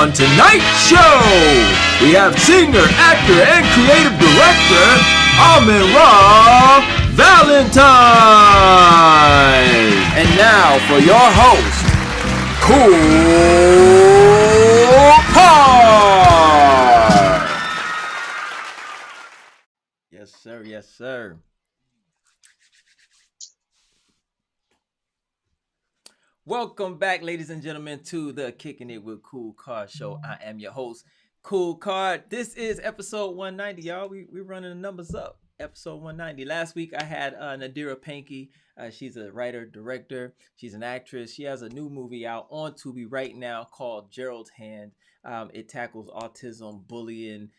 On tonight's show, we have singer, actor, and creative director Amen-Ra Valentine. And now for your host, KoolKard. Yes, sir. Yes, sir. Welcome back, ladies and gentlemen, to the Kickin It with KoolKard show. I am your host, KoolKard. This is episode 190, y'all. We're running the numbers up. Episode 190. Last week, I had Nadira Pankey. She's a writer, director. She's an actress. She has a new movie out on Tubi right now called Gerald's Hand. It tackles autism, bullying,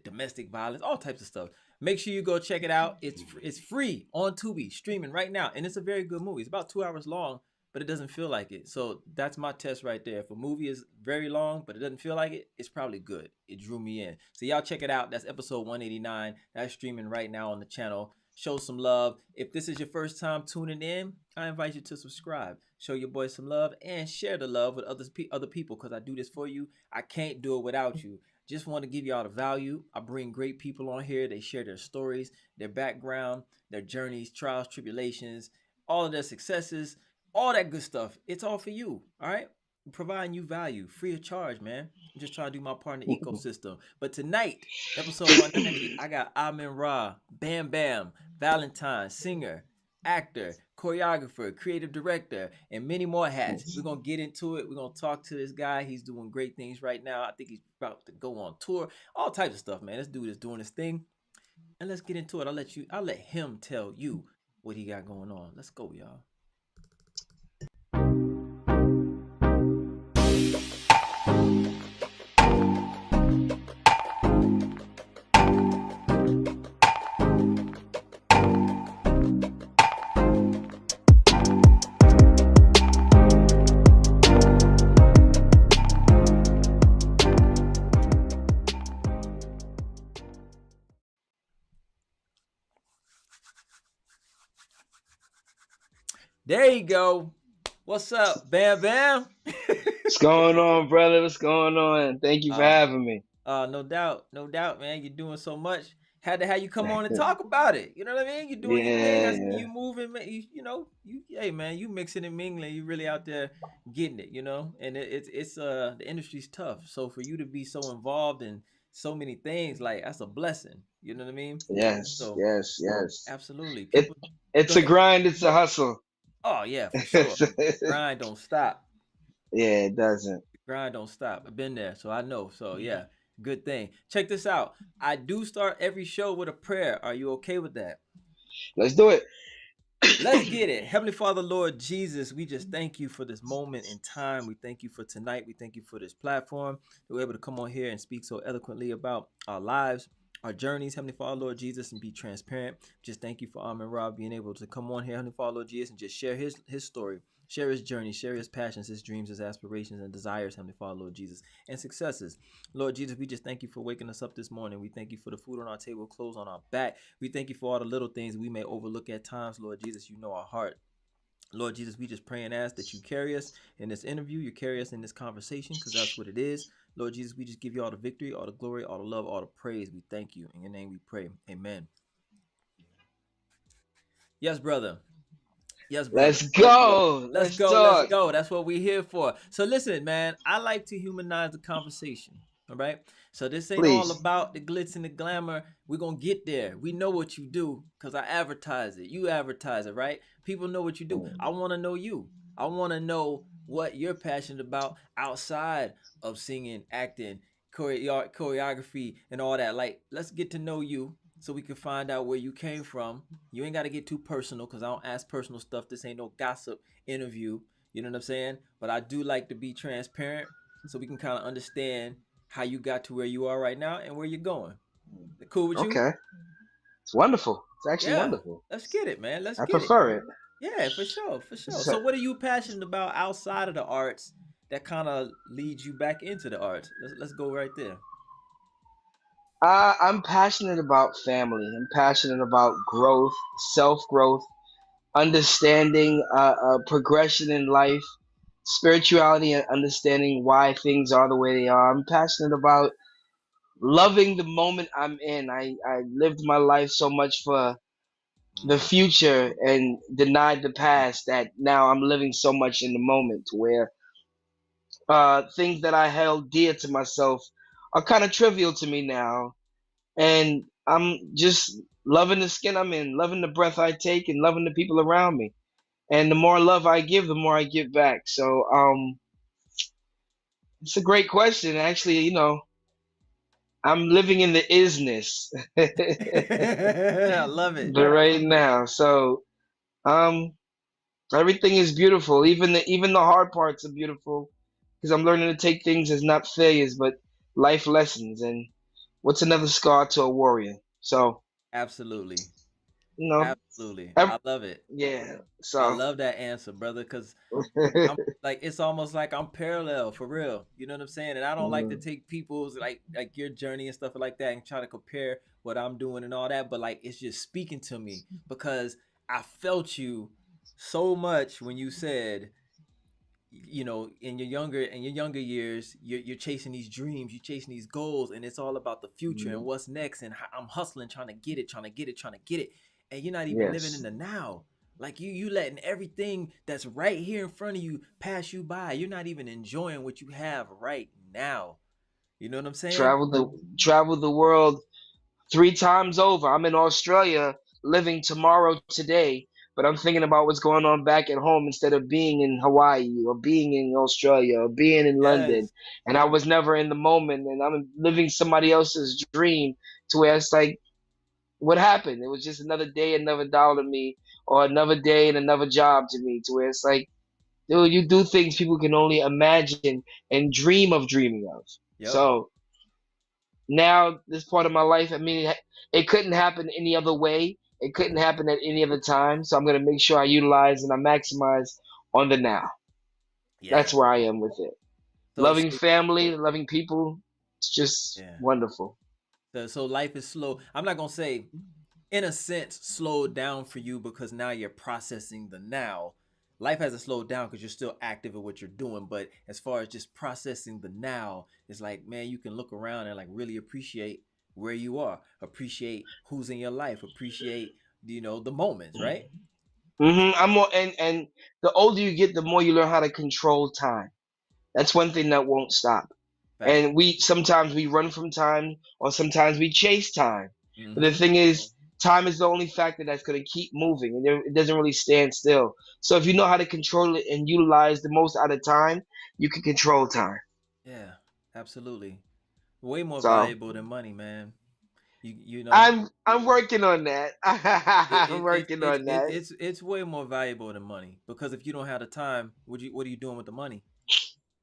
domestic violence, all types of stuff. Make sure you go check it out. It's free on Tubi, streaming right now. And it's a very good movie. It's about 2 hours long, but it doesn't feel like it. So that's my test right there. If a movie is very long, but it doesn't feel like it, it's probably good. It drew me in. So y'all check it out. That's episode 189. That's streaming right now on the channel. Show some love. If this is your first time tuning in, I invite you to subscribe. Show your boy some love and share the love with other people because I do this for you. I can't do it without you. Just want to give y'all the value. I bring great people on here. They share their stories, their background, their journeys, trials, tribulations, all of their successes, all that good stuff. It's all for you, all right? I'm providing you value, free of charge, man. I'm just trying to do my part in the ecosystem. But tonight, episode 190, I got Amen-Ra, Bam Bam, Valentine, singer, actor, choreographer, creative director, and many more hats. We're going to get into it. We're going to talk to this guy. He's doing great things right now. I think he's about to go on tour. All types of stuff, man. This dude is doing his thing. And let's get into it. I'll let him tell you what he got going on. Let's go, y'all. There you go. What's up, Bam Bam? What's going on, brother? What's going on? Thank you for having me. No doubt, man. You're doing so much. Had to have you come on and talk about it. You know what I mean? You're doing your thing. You moving, man. Hey man, you mixing and mingling. You really out there getting it. You know, and it's the industry's tough. So for you to be so involved in so many things, like that's a blessing. You know what I mean? Yes, yes. Absolutely. It's a grind. It's a hustle. Oh yeah, for sure. Grind don't stop. Yeah, it doesn't. Grind don't stop. I've been there, so I know. So yeah, good thing. Check this out. I do start every show with a prayer. Are you okay with that? Let's do it. Let's get it. Heavenly Father, Lord Jesus, we just thank you for this moment in time. We thank you for tonight. We thank you for this platform. We're able to come on here and speak so eloquently about our lives, our journeys, Heavenly Father, Lord Jesus, and be transparent. Just thank you for Amen-Ra being able to come on here, Heavenly Father, Lord Jesus, and just share his story, share his journey, share his passions, his dreams, his aspirations, and desires, Heavenly Father, Lord Jesus, and successes. Lord Jesus, we just thank you for waking us up this morning. We thank you for the food on our table, clothes on our back. We thank you for all the little things we may overlook at times. Lord Jesus, you know our heart. Lord Jesus, we just pray and ask that you carry us in this interview, you carry us in this conversation, because that's what it is. Lord Jesus, we just give you all the victory, all the glory, all the love, all the praise. We thank you. In your name we pray. Amen. Yes, brother. Yes, brother. Let's go. Let's go. That's what we're here for. So listen, man, I like to humanize the conversation. All right. So this ain't all about the glitz and the glamour. We're going to get there. We know what you do because I advertise it. You advertise it, right? People know what you do. I want to know you. I want to know what you're passionate about outside of singing, acting, choreography, and all that. Like, let's get to know you so we can find out where you came from. You ain't got to get too personal because I don't ask personal stuff. This ain't no gossip interview. You know what I'm saying? But I do like to be transparent so we can kind of understand how you got to where you are right now and where you're going. Cool with you? Okay. It's wonderful. It's actually wonderful. Let's get it, man. I prefer it. Yeah, for sure. So what are you passionate about outside of the arts that kind of leads you back into the arts? Let's go right there. I'm passionate about family. I'm passionate about growth, self-growth, understanding progression in life, spirituality and understanding why things are the way they are. I'm passionate about loving the moment I'm in. I lived my life so much for the Mm-hmm. future and denied the past that now I'm living so much in the moment where things that I held dear to myself are kind of trivial to me now. And I'm just loving the skin I'm in, loving the breath I take, and loving the people around me. And the more love I give, the more I give back. So it's a great question. Actually, I'm living in the isness I love it. but right now. So um everything is beautiful. Even the hard parts are beautiful because I'm learning to take things as not failures but life lessons. And what's another scar to a warrior? So Absolutely. you know, Absolutely. ev- I love it. yeah. I So love that answer, brother, because I'm like it's almost like I'm parallel for real. You know what I'm saying? And I don't like to mm, take people's like your journey and stuff like that and try to compare what I'm doing and all that, but like it's just speaking to me because I felt you so much when you said, you know, in your younger years, you're chasing these dreams, you're chasing these goals, and it's all about the future and mm, what's next, and I'm hustling, trying to get it, trying to get it, trying to get it, and you're not even living in yes. the now. Like you letting everything that's right here in front of you pass you by. You're not even enjoying what you have right now. You know what I'm saying? Travel the world 3 times over. I'm in Australia living tomorrow today, but I'm thinking about what's going on back at home instead of being in Hawaii or being in Australia or being in London. Yes. And I was never in the moment, and I'm living somebody else's dream to where it's like, what happened? It was just another day, another dollar to me, or another day and another job to me, to where it's like, dude, you do things people can only imagine and dream of dreaming of. Yep. So now this part of my life, I mean, it couldn't happen any other way. It couldn't happen at any other time. So I'm gonna make sure I utilize and I maximize on the now. Yeah. That's where I am with it. Loving So family, loving people. It's just yeah. wonderful. So life is slow. I'm not gonna say in a sense slowed down for you because now you're processing the now. Life hasn't slowed down because you're still active in what you're doing, but as far as just processing the now, it's like, man, you can look around and like really appreciate where you are, appreciate who's in your life, appreciate, you know, the moments, right? I'm more, and the older you get, the more you learn how to control time. That's one thing that won't stop. Facts. And sometimes we run from time, or sometimes we chase time. But the Mm-hmm. thing is, time is the only factor that's going to keep moving, and it doesn't really stand still. So if you know how to control it and utilize the most out of time, you can control time. Yeah, absolutely. Way more So valuable than money, man. You know, I'm working on that. I'm working on that. it's way more valuable than money because if you don't have the time, what are you doing with the money?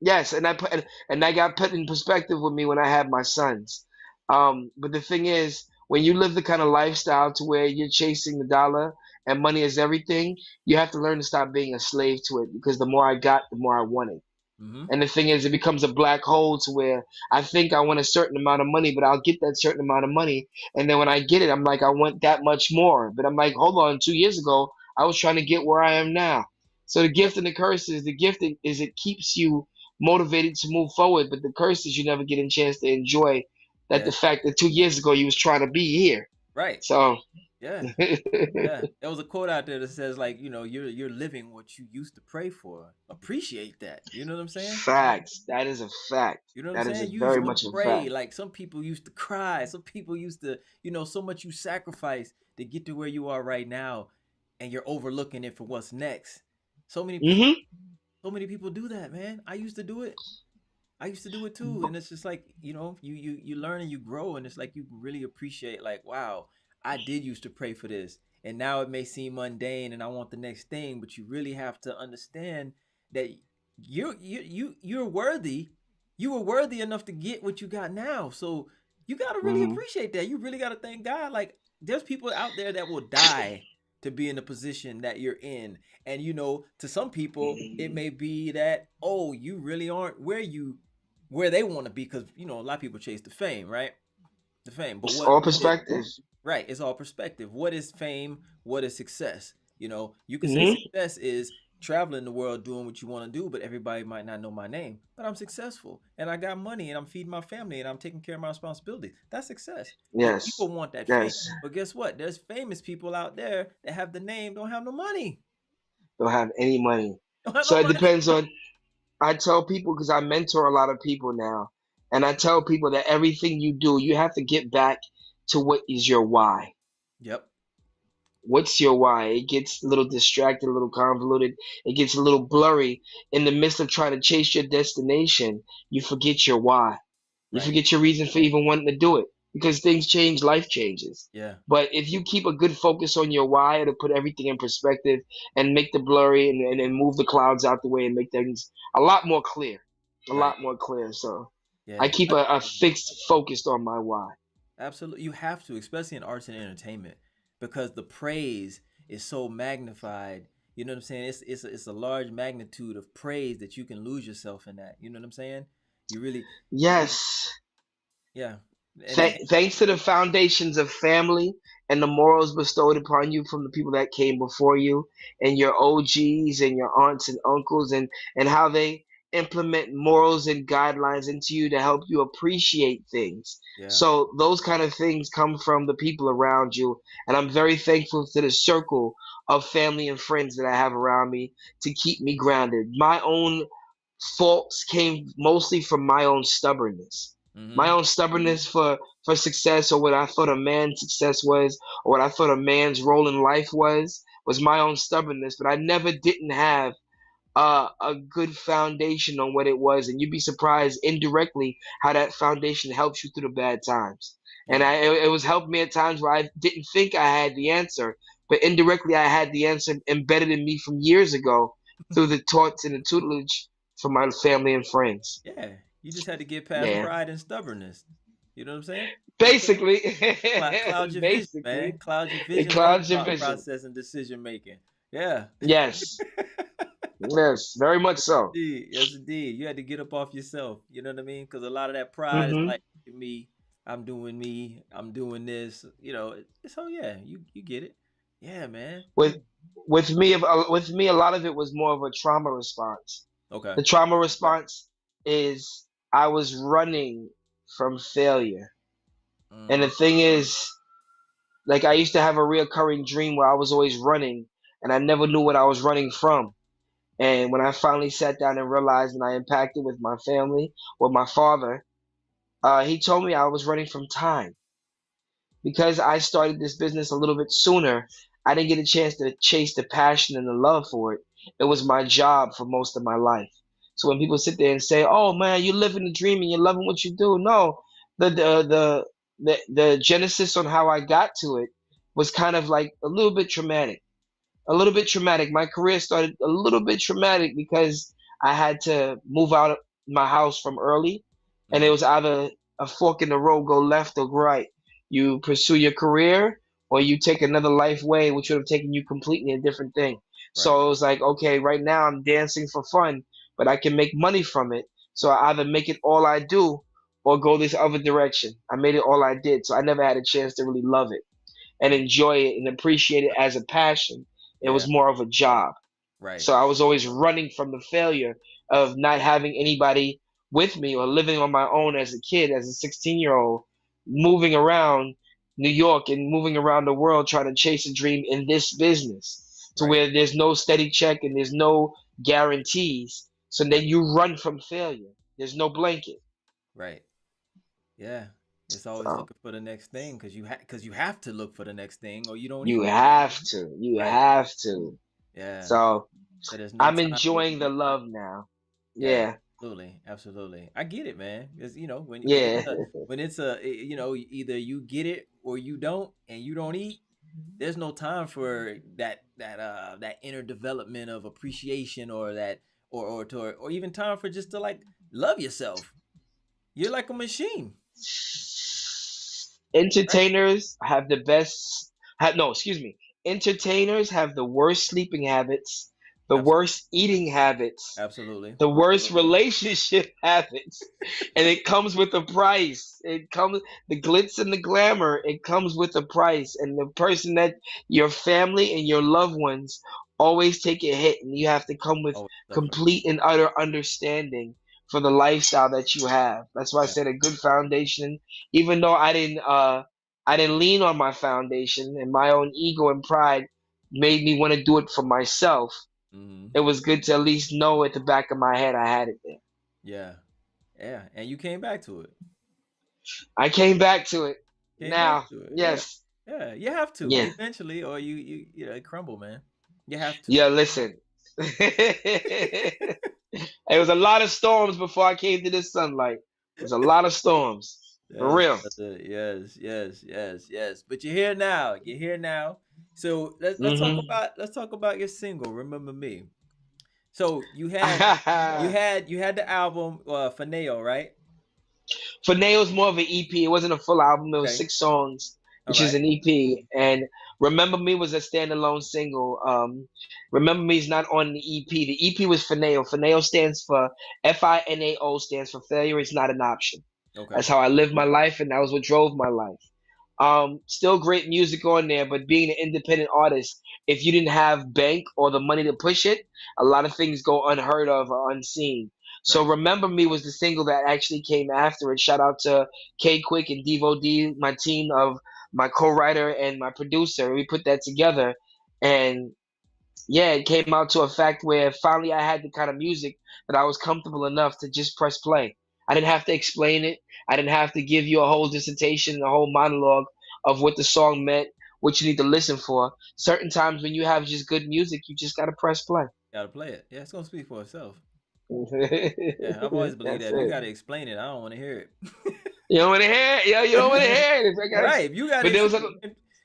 Yes, and that got put in perspective with me when I had my sons. But the thing is, when you live the kind of lifestyle to where you're chasing the dollar and money is everything, you have to learn to stop being a slave to it because the more I got, the more I wanted. Mm-hmm. And the thing is, it becomes a black hole to where I think I want a certain amount of money, but I'll get that certain amount of money. And then when I get it, I'm like, I want that much more. But I'm like, hold on, 2 years ago, I was trying to get where I am now. So the Yep. gift and the curse is the gift is it keeps you motivated to move forward, but the curse is you never get a chance to enjoy that Yeah. the fact that 2 years ago you was trying to be here. Right. So Yeah. Yeah. There was a quote out there that says like, you know, you're living what you used to pray for. Appreciate that. You know what I'm saying? facts. That is a fact. You know what I'm That is a saying? You very used to much a pray. fact. Like some people used to cry. Some people used to, you know, so much you sacrifice to get to where you are right now, and you're overlooking it for what's next. So many people, Hmm. so many people do that, man. I used to do it. I used to do it too, and it's just like, you know, you learn and you grow, and it's like you really appreciate like, wow, I did used to pray for this, and now it may seem mundane, and I want the next thing, but you really have to understand that you're worthy. You were worthy enough to get what you got now, so you got to really Hmm. appreciate that. You really got to thank God. Like there's people out there that will die to be in the position that you're in, and you know, to some people it may be that, oh, you really aren't where they want to be because you know a lot of people chase the fame, right? The fame, but It's what all it perspective. right? It's all perspective. What is fame? What is success? You know, you can say Hmm. success is traveling the world doing what you want to do, but everybody might not know my name. But I'm successful and I got money and I'm feeding my family and I'm taking care of my responsibilities. That's success. Yeah, Yes. people want that fame. Yes. But guess what? There's famous people out there that have the name, don't have no money. Don't have any money. Don't have So no it money. depends on. I tell people because I mentor a lot of people now, and I tell people that everything you do, you have to get back to what is your why. Yep. What's your why? It gets a little distracted, a little convoluted. It gets a little blurry in the midst of trying to chase your destination. You forget your why. You Right. forget your reason for even wanting to do it because things change, life changes. Yeah. But if you keep a good focus on your why, it'll put everything in perspective and make the blurry and move the clouds out the way and make things a lot more clear. A Right. lot more clear. So I Yeah. keep a fixed focused on my why. Absolutely. You have to, especially in arts and entertainment, because the praise is so magnified. You know what I'm saying? It's a large magnitude of praise that you can lose yourself in that. You know what I'm saying? You really, Yes. yeah. And that, Thanks to the foundations of family and the morals bestowed upon you from the people that came before you and your OGs and your aunts and uncles and how they implement morals and guidelines into you to help you appreciate things. yeah. So those kind of things come from the people around you. And I'm very thankful to the circle of family and friends that I have around me to keep me grounded. My own faults came mostly from my own stubbornness. My Mm-hmm. own stubbornness for success or what I thought a man's success was or what I thought a man's role in life was my own stubbornness. But I never didn't have a good foundation on what it was, and you'd be surprised indirectly how that foundation helps you through the bad times. And Yeah. it was helped me at times where I didn't think I had the answer, but indirectly I had the answer embedded in me from years ago through the thoughts and the tutelage from my family and friends. Yeah. You just had to get past Yeah, pride and stubbornness. You know what I'm saying? That's what basically, cloud your vision, man. basically, Cloud your it vision on clouds your thought vision. process and decision making. Yeah. Yes, yes, very much so. Indeed. Yes, indeed. You had to get up off yourself. You know what I mean? Because a lot of that pride is Hmm. like, me, I'm doing this. You know, so yeah, you get it. Yeah, man. With with me, a lot of it was more of a trauma response. Okay. The trauma response is I was running from failure, and the Mm, thing is, like I used to have a reoccurring dream where I was always running, and I never knew what I was running from. And when I finally sat down and realized, and I impacted with my family, with my father, he told me I was running from time because I started this business a little bit sooner. I didn't get a chance to chase the passion and the love for it. It was my job for most of my life. So when people sit there and say, "Oh man, you're living the dream and you're loving what you do," no, the genesis on how I got to it was kind of like a little bit traumatic, a little bit traumatic. My career started a little bit traumatic because I had to move out of my house from early, and it mm, was either a fork in the road, go left or right. You pursue your career, or you take another life way, which would have taken you completely a different thing. right. So it was like, okay, right now I'm dancing for fun, but I can make money from it. So I either make it all I do or go this other direction. I made it all I did, so I never had a chance to really love it and Mm, enjoy it and appreciate it as a passion. It yeah. was more of a job. Right. So I was always running from the failure of not having anybody with me or living on my own as a kid, as a 16-year-old, moving around New York and moving around the world trying to chase a dream in this business to Right. where there's no steady check and there's no guarantees. So Right. then you run from failure. There's no blanket. Right. Yeah. It's always So looking for the next thing because you have to look for the next thing or you don't you eat. have to. You Right. have to. Yeah. So So there's no I'm time. enjoying the love now. Yeah, Yeah. absolutely, absolutely. I get it, man. Because Yeah. when it's a either you get it or you don't, and you don't eat. There's no time for that inner development of appreciation or that or even time for just to like love yourself. You're like a machine, right? Entertainers have the best have no, excuse me. Entertainers have the worst sleeping habits, the Absolutely, worst eating habits, absolutely, the worst relationship habits, and it comes with a price. It comes the glitz and the glamour. It comes with a price, and the person that your family and your loved ones always take a hit, and you have to come with Always suffer. complete and utter understanding for the lifestyle that you have. That's why I Yeah. said a good foundation. Even though I didn't lean on my foundation, and my own ego and pride made me want to do it for myself. Hmm. It was good to at least know at the back of my head I had it there. Yeah. Yeah. And you came back to it. I came back to it. Came back Now, to it. Yeah. yes, Yeah. You have to yeah, eventually, or you know, crumble, man. You have to. yeah. Listen, it was a lot of storms before I came to this sunlight. It was a lot of storms, for Yes, real. brother. Yes, yes, yes, yes. But you're here now. You're here now. So Hmm. let's talk about your single. Remember me. So you had the album Fineo, right? For Nail's more of an EP. It wasn't a full album. It was Okay. 6 songs, All which is right. an EP. And Remember Me was a standalone single. Remember Me is not on the EP. The EP was Fineo. Fineo stands for FINAO, stands for failure is not an option. Okay. That's how I lived my life, and that was what drove my life. Still great music on there, but being an independent artist, if you didn't have bank or the money to push it, a lot of things go unheard of or unseen. So Right. Remember Me was the single that actually came after it. Shout out to K Quick and Devo D, my team of my co-writer and my producer. We put that together, and yeah, it came out to a fact where finally I had the kind of music that I was comfortable enough to just press play. I didn't have to explain it. I didn't have to give you a whole dissertation, a whole monologue of what the song meant, what you need to listen for. Certain times when you have just good music, you just gotta press play. Gotta play it. Yeah, it's gonna speak for itself. Yeah, I've always believed That's that. If you it. gotta explain it, I don't want to hear You don't want to hear it. Yeah, you don't want to it. hear it. If I gotta, Right. If you gotta but there was a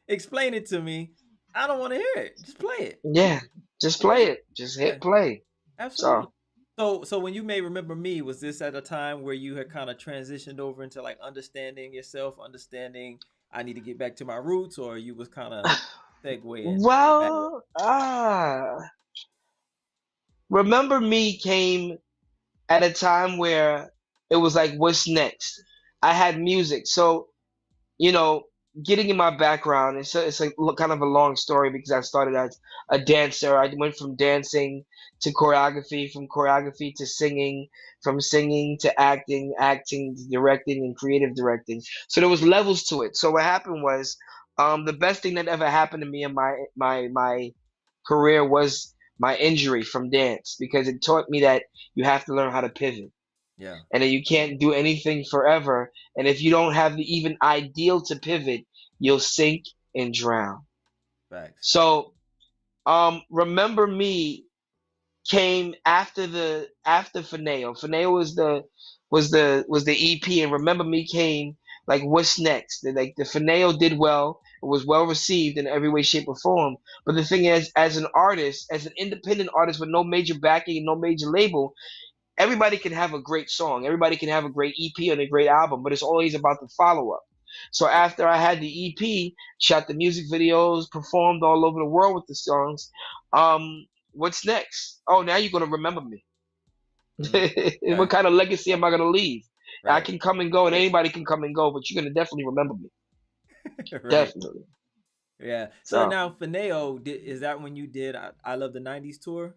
explain it to me, I don't want to hear it. Just play it. yeah, just Play play it. it. Just Yeah. hit play. Absolutely. So. So when you may remember me, was this at a time where you had kind of transitioned over into like understanding yourself, understanding I need to get back to my roots, or you was kind of segueing back? Well, Remember Me came at a time where it was like, what's next? I had music. So, you know, getting in my background, it's like kind of a long story because I started as a dancer. I went from dancing to choreography, from choreography to singing, from singing to acting, acting to directing and creative directing. So there was levels to it. So what happened was, the best thing that ever happened to me in my career was my injury from dance because it taught me that you have to learn how to pivot Yeah, and that you can't do anything forever. And if you don't have the even ideal to pivot, you'll sink and drown. facts. So, Remember Me came after Fineo. Fineo was the EP, and Remember Me came like what's next. Like the Fineo did well. It was well received in every way, shape, or form. But the thing is, as an artist, as an independent artist with no major backing and no major label, everybody can have a great song. Everybody can have a great EP and a great album, but it's always about the follow up. So after I had the EP, shot the music videos, performed all over the world with the songs, what's next? Oh, now you're gonna remember me. Mm, What okay, kind of legacy am I gonna leave? I right, can come and go, and anybody can come and go, but you're gonna definitely remember me. right. Definitely. Yeah. So So, now Fineo, is that when you did I Love the '90s tour?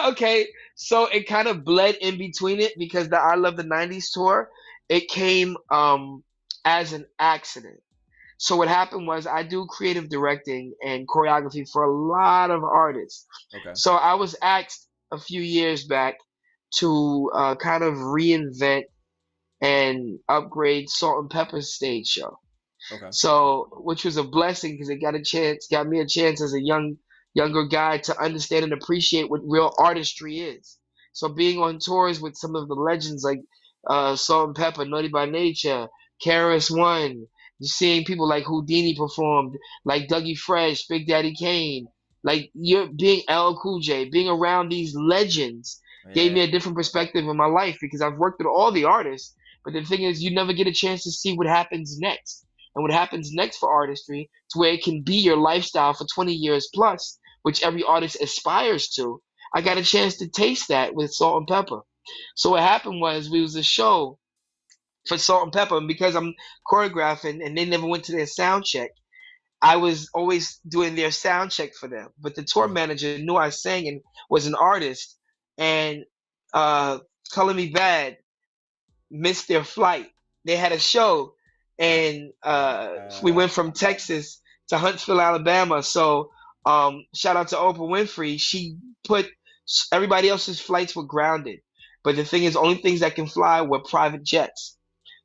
okay. So it kind of bled in between it because the I Love the '90s tour, it came as an accident. So what happened was I do creative directing and choreography for a lot of artists. Okay, So I was asked a few years back to kind of reinvent and upgrade Salt-N-Pepa's stage show. okay, So, which was a blessing because it got me a chance as a younger guy to understand and appreciate what real artistry is. So, being on tours with some of the legends like Salt-N-Pepa, Naughty by Nature, Karis One, seeing people like Houdini performed, like Dougie Fresh, Big Daddy Kane, like you're being L Cool J, being around these legends gave yeah, me a different perspective in my life because I've worked with all the artists. But the thing is, you never get a chance to see what happens next and what happens next for artistry to where it can be your lifestyle for 20 years plus, which every artist aspires to. I got right, a chance to taste that with Salt-N-Pepa. So what happened was we was a show for Salt-N-Pepa, and because I'm choreographing and they never went to their sound check, I was always doing their sound check for them. But the tour Mm. manager knew I sang and was an artist, and uh, Color Me Bad missed their flight. They had a show, and we Uh, went from Texas to Huntsville, Alabama. So shout out to Oprah Winfrey. She put everybody else's flights were grounded, but the thing is, only things that can fly were private jets.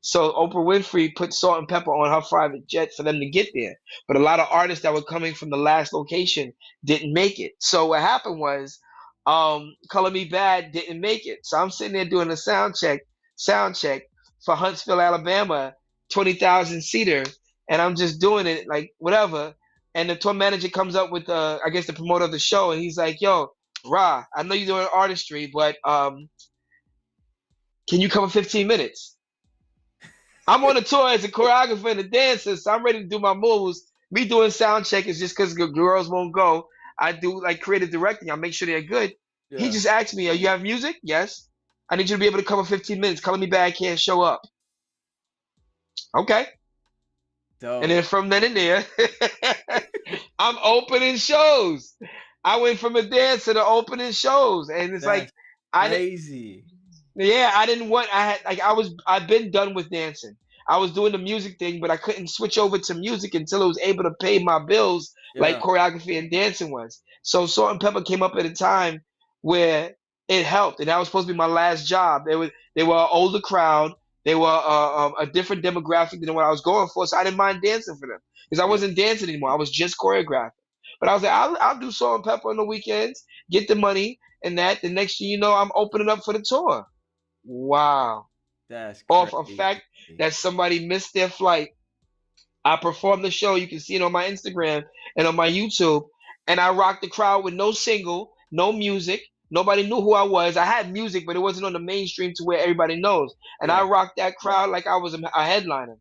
So Oprah Winfrey put Salt-N-Pepa on her private jet for them to get there. But a lot of artists that were coming from the last location didn't make it. So what happened was, Color Me Bad didn't make it. So I'm sitting there doing a sound check for Huntsville, Alabama, 20,000 seater, and I'm just doing it like whatever. And the tour manager comes up with I guess the promoter of the show, and he's like, "Yo, Ra, I know you're doing artistry, but can you cover 15 minutes?" I'm on a tour as a choreographer and a dancer, so I'm ready to do my moves. Me doing sound check is just because the girls won't go. I do like creative directing. I make sure they're good. He yeah, just asked me, "You have music?" Yes. I need you to be able to cover 15 minutes. Color Me Bad can't show up. Okay. And then dope. from then and there, I'm opening shows. I went from a dancer to opening shows, and it's like That's I didn't. crazy. Yeah, I didn't want. I had like I've been done with dancing. I was doing the music thing, but I couldn't switch over to music until it was able to pay my bills like Yeah, choreography and dancing was. So Salt-N-Pepa came up at a time where it helped, and that was supposed to be my last job. They were an older crowd. They were a different demographic than what I was going for, so I didn't mind dancing for them because I yeah. wasn't dancing anymore. I was just choreographing. But I was like, I'll do Salt-N-Pepa on the weekends, get the money, and that. The next thing you know, I'm opening up for the tour. Wow. That's Off a crazy. fact that somebody missed their flight. I performed the show. You can see it on my Instagram and on my YouTube. And I rocked the crowd with no single, no music. Nobody knew who I was. I had music, but it wasn't on the mainstream to where everybody knows. And I Yeah, rocked that crowd like I was a headliner.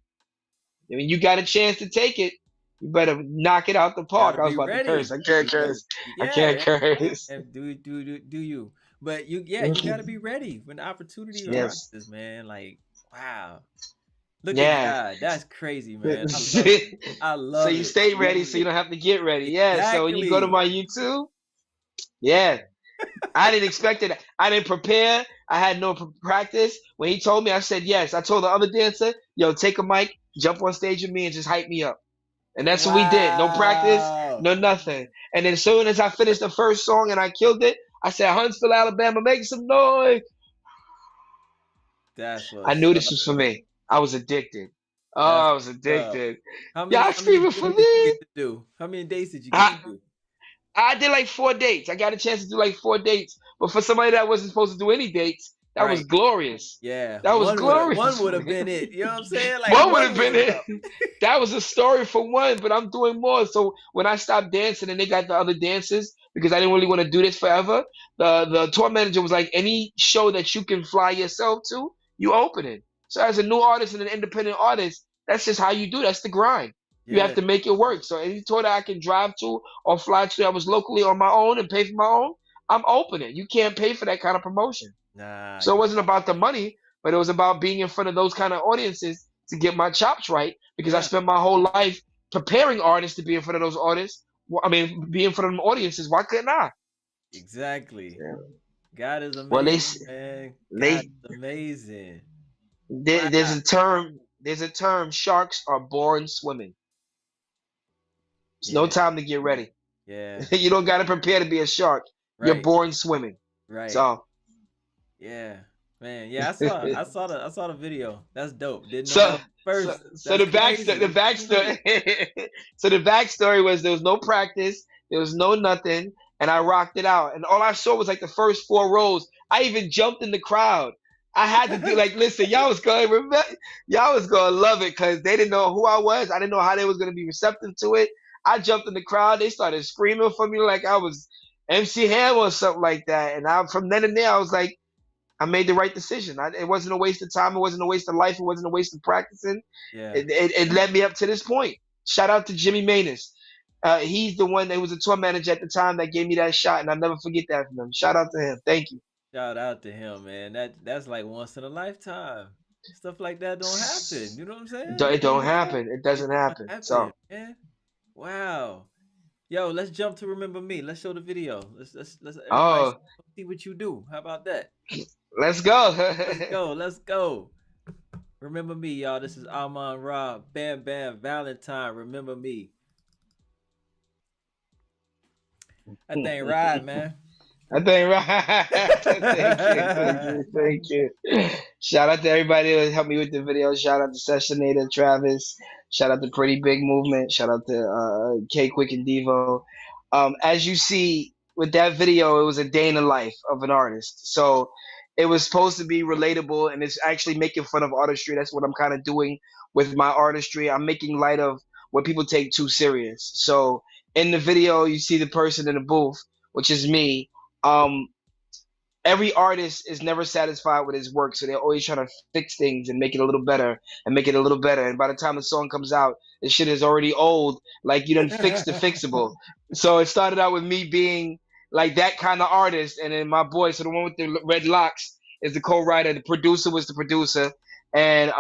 I mean, you got a chance to take it. You better knock it out the park. gotta I was be about to curse. ready. I can't You got, curse. I can't yeah, curse. and do you? But you gotta be ready when the opportunity Yes. arises, man. Like, wow, look at Yeah. God. That's crazy, man. I love it. I So love you it. stay ready so you don't have to get ready. Yeah. So when you go to Exactly. my YouTube, yeah, I didn't expect it. I didn't prepare. I had no practice. When he told me, I said yes. I told the other dancer, "Yo, take a mic, jump on stage with me, and just hype me up." And that's what we did. No practice, Wow. no nothing. And then as soon as I finished the first song and I killed it, I said, "Huntsville, Alabama, make some noise." That's I what's knew this up. was for me. I was addicted. Oh, That's I was what's up. addicted. How many Y'all how many screaming dates for did you me. get to do? How many dates did you get to I, do? I did like 4 dates. I got a chance to do like 4 dates. But for somebody that wasn't supposed to do any dates, that was Right. glorious. Yeah. That was One glorious would for have me. been it. You know what I'm saying? Like One would one have was been it. enough. That was a story for one, but I'm doing more. So when I stopped dancing and they got the other dances, because I didn't really want to do this forever, the tour manager was like, any show that you can fly yourself to, you open it. So as a new artist and an independent artist, that's just how you do. That's the grind. You have Yeah. to make it work. So any tour that I can drive to or fly to that was locally on my own and pay for my own, I'm opening. You can't pay for that kind of promotion. Nah, So it you wasn't about the money, but it was about being in front of those kind of audiences to get my chops right because I yeah, spent my whole life preparing artists to be in front of those artists. I mean, be in front of them audiences. Why couldn't I? exactly. Yeah. God is Well, amazing, man. God they is amazing. there's Wow. a term. There's a term. Sharks are born swimming. It's no Yeah, time to get ready. yeah. You don't got to prepare to be a shark. You're Right, born swimming. right. So, Yeah. Man, yeah, I saw the video. That's dope. Didn't know that so, was so, first. so That's the backstory, the crazy. backstory, so the backstory was there was no practice, there was no nothing, and I rocked it out. And all I saw was like the first 4 rows. I even jumped in the crowd. I had to do like, listen, y'all was gonna love it because they didn't know who I was. I didn't know how they was gonna be receptive to it. I jumped in the crowd. They started screaming for me like I was MC Hammer or something like that. And from then and there, I was like. I made the right decision. It wasn't a waste of time. It wasn't a waste of life. It wasn't a waste of practicing. Yeah. It led me up to this point. Shout out to Jimmy Manus. He's the one that was a tour manager at the time that gave me that shot, and I'll never forget that from him. Shout out to him. Thank you. Shout out to him, man. That's like once in a lifetime. Stuff like that don't happen. You know what I'm saying? It don't happen. It doesn't It don't happen. happen, So man. Wow. Yo, let's jump to Remember Me. Let's show the video. Let's everybody Oh, see what you do. How about that? let's go. Let's go. Let's go. Remember Me, y'all. This is Amen-Ra Bam Bam Valentine. Remember Me. That thing ride, man. I think right. Thank you. Shout out to everybody that helped me with the video. Shout out to Sessionator Travis. Shout out to Pretty Big Movement. Shout out to K Quick and Devo. As you see with that video, it was a day in the life of an artist. So it was supposed to be relatable, and it's actually making fun of artistry. That's what I'm kind of doing with my artistry. I'm making light of what people take too serious. So in the video, you see the person in the booth, which is me. um every artist is never satisfied with his work, so they're always trying to fix things and make it a little better and make it a little better. And by the time the song comes out, the shit is already old. Like you done fixed the fixable. So it started out with me being like that kind of artist, and then my boy, so the one with the red locks, is the co-writer. The producer was the producer, and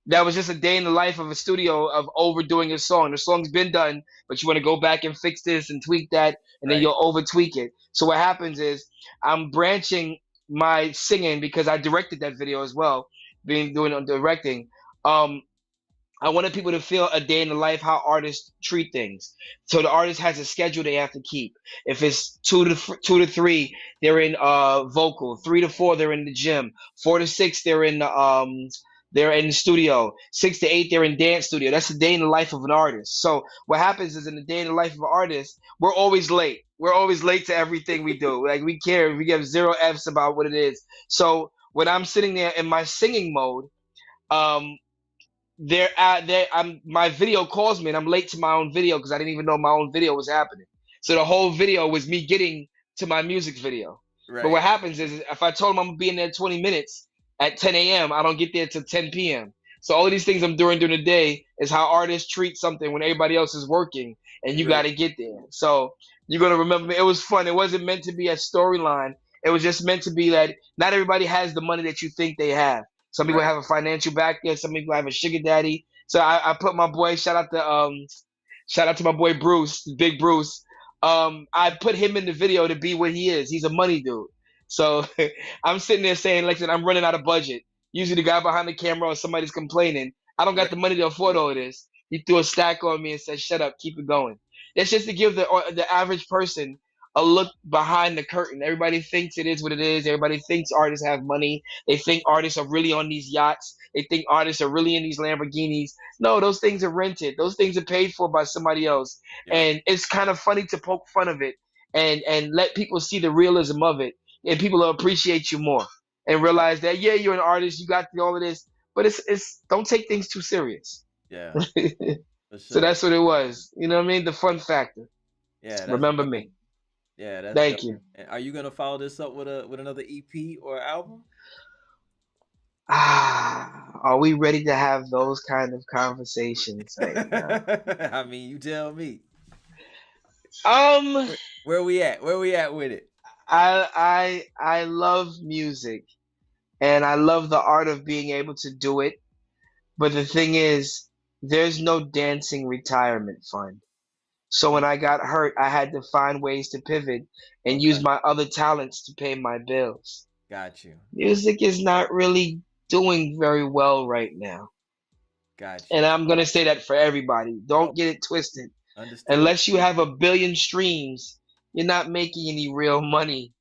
that was just a day in the life of a studio of overdoing a song. The song's been done, but you want to go back and fix this and tweak that, and then Right. you'll over tweak it. So what happens is I'm branching my singing because I directed that video as well, being doing directing. Um, I wanted people to feel a day in the life how artists treat things. So the artist has a schedule they have to keep. If it's 2 to 3, they're in vocal. 3 to 4, they're in the gym. 4 to 6, they're in the studio. 6 to 8, they're in dance studio. That's a day in the life of an artist. So what happens is in the day in the life of an artist, we're always late. We're always late to everything we do. Like we care. We give zero F's about what it is. So when I'm sitting there in my singing mode, um, there I'm my video calls me and I'm late to my own video because I didn't even know my own video was happening. So the whole video was me getting to my music video. But Right. what happens is if I told them I'm gonna be in there 20 minutes at 10 a.m., I don't get there till 10 p.m. So all of these things I'm doing during the day is how artists treat something when everybody else is working and you Right. gotta get there. So you're gonna remember me. It was fun. It wasn't meant to be a storyline. It was just meant to be that not everybody has the money that you think they have. Some people Right. have a financial back there. Some people have a sugar daddy. So I put my boy. Shout out to my boy Bruce, Big Bruce. I put him in the video to be what he is. He's a money dude. So I'm sitting there saying, like, I'm running out of budget. Usually the guy behind the camera or somebody's complaining. I don't got Right. the money to afford all of this. He threw a stack on me and said, "Shut up, keep it going." That's just to give the average person a look behind the curtain. Everybody thinks it is what it is. Everybody thinks artists have money. They think artists are really on these yachts. They think artists are really in these Lamborghinis. No, those things are rented. Those things are paid for by somebody else. Yep. And it's kind of funny to poke fun of it and let people see the realism of it, and people will appreciate you more and Yeah. realize that yeah, you're an artist, you got all of this, but it's don't take things too serious. Yeah. For So sure. that's what it was. You know what I mean? The fun factor. Yeah, that's Remember dope. me. Yeah, that's dope. Thank you. And are you gonna follow this up with another EP or album? Are we ready to have those kind of conversations right now? I mean, you tell me. Um, Where we at? Where we at with it? I love music and I love the art of being able to do it. But the thing is, there's no dancing retirement fund. So when Mm, I got hurt, I had to find ways to pivot and use okay, my other talents to pay my bills. got you, Music is not really doing very well right now. got And you. I'm going to say that for everybody. Don't Nope, get it twisted. understood. Unless you have a billion streams, you're not making any real money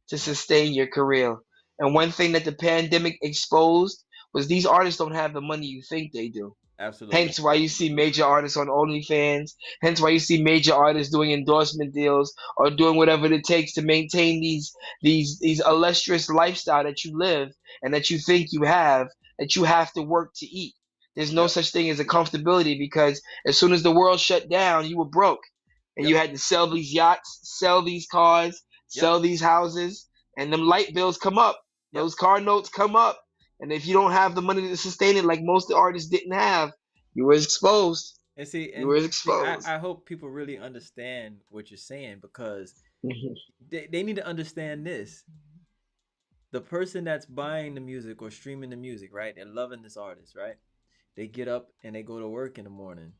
to Yep, sustain your career. And one thing that the pandemic exposed was these artists don't have the money you think they do. absolutely. Hence why you see major artists on OnlyFans. Hence why you see major artists doing endorsement deals or doing whatever it takes to maintain these illustrious lifestyle that you live and that you think you have to work to eat. There's no Yep, such thing as a comfortability because as soon as the world shut down, you were broke and you yep, had to sell these yachts, sell these cars, yep, sell these houses, and them light bills come up. yep. Those car notes come up. And if you don't have the money to sustain it, like most artists didn't have, you were exposed. And see, You were I exposed. hope people really understand what you're saying because Mhm. they need to understand this. The person that's buying the music or streaming the music, right? They're loving this artist, right? They get up and they go to work in the morning.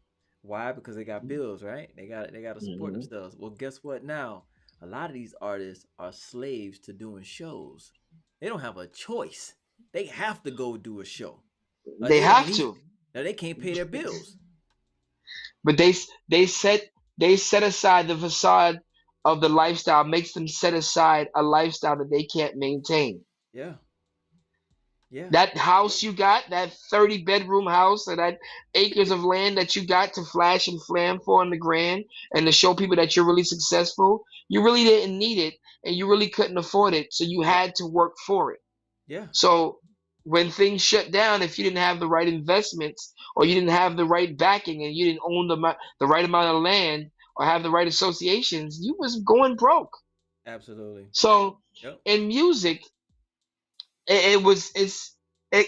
Why? Because they got bills, right? They got to support Hmm. themselves. Well, guess what? Now a lot of these artists are slaves to doing shows. They don't have a choice. They have to go do a show. Like They they don't have need. to, Now they can't pay their bills. but they set they set aside the facade of the lifestyle, makes them set aside a lifestyle that they can't maintain. Yeah, yeah, That house you got, that 30-bedroom house, or that acres of land that you got to flash and flam for in the grand, and to show people that you're really successful, you really didn't need it, and you really couldn't afford it, so you yeah, had to work for it. yeah. So when things shut down, if you didn't have the right investments, or you didn't have the right backing, and you didn't own the right amount of land, or have the right associations, you was going broke. Absolutely. So Yep. in music, it was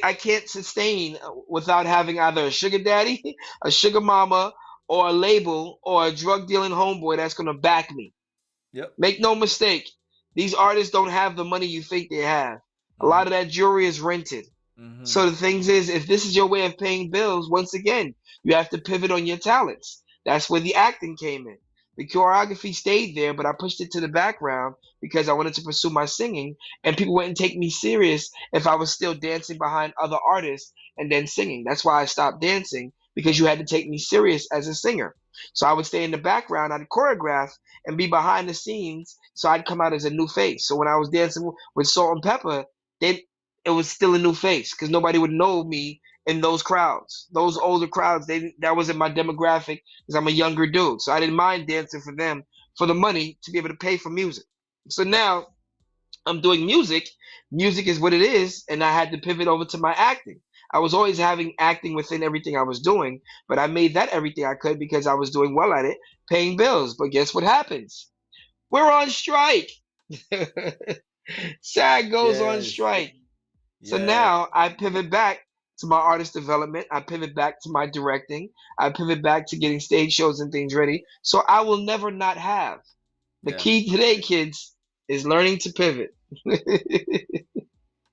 I can't sustain without having either a sugar daddy, a sugar mama, or a label, or a drug dealing homeboy that's gonna back me. Yep. Make no mistake, these artists don't have the money you think they have. A Mm-hmm. lot of that jewelry is rented. Mm-hmm. So the things is, if this is your way of paying bills, once again, you have to pivot on your talents. That's where the acting came in. The choreography stayed there, but I pushed it to the background because I wanted to pursue my singing, and people wouldn't take me serious if I was still dancing behind other artists and then singing. That's why I stopped dancing, because you had to take me serious as a singer. So I would stay in the background, I'd choreograph and be behind the scenes, so I'd come out as a new face. So when I was dancing with Salt-N-Pepa, they it was still a new face because nobody would know me in those crowds. Those older crowds, they that wasn't my demographic because I'm a younger dude. So I didn't mind dancing for them for the money to be able to pay for music. So Right. now I'm doing music. Music is what it is, and I had to pivot over to my acting. I was always having acting within everything I was doing, but I made that everything I could because I was doing well at it, paying bills. But guess what happens? We're on strike. SAG goes on Yes. strike. So Yes. now I pivot back to my artist development. I pivot back to my directing. I pivot back to getting stage shows and things ready. So I will never not have. The Yeah. key today, kids, is learning to pivot.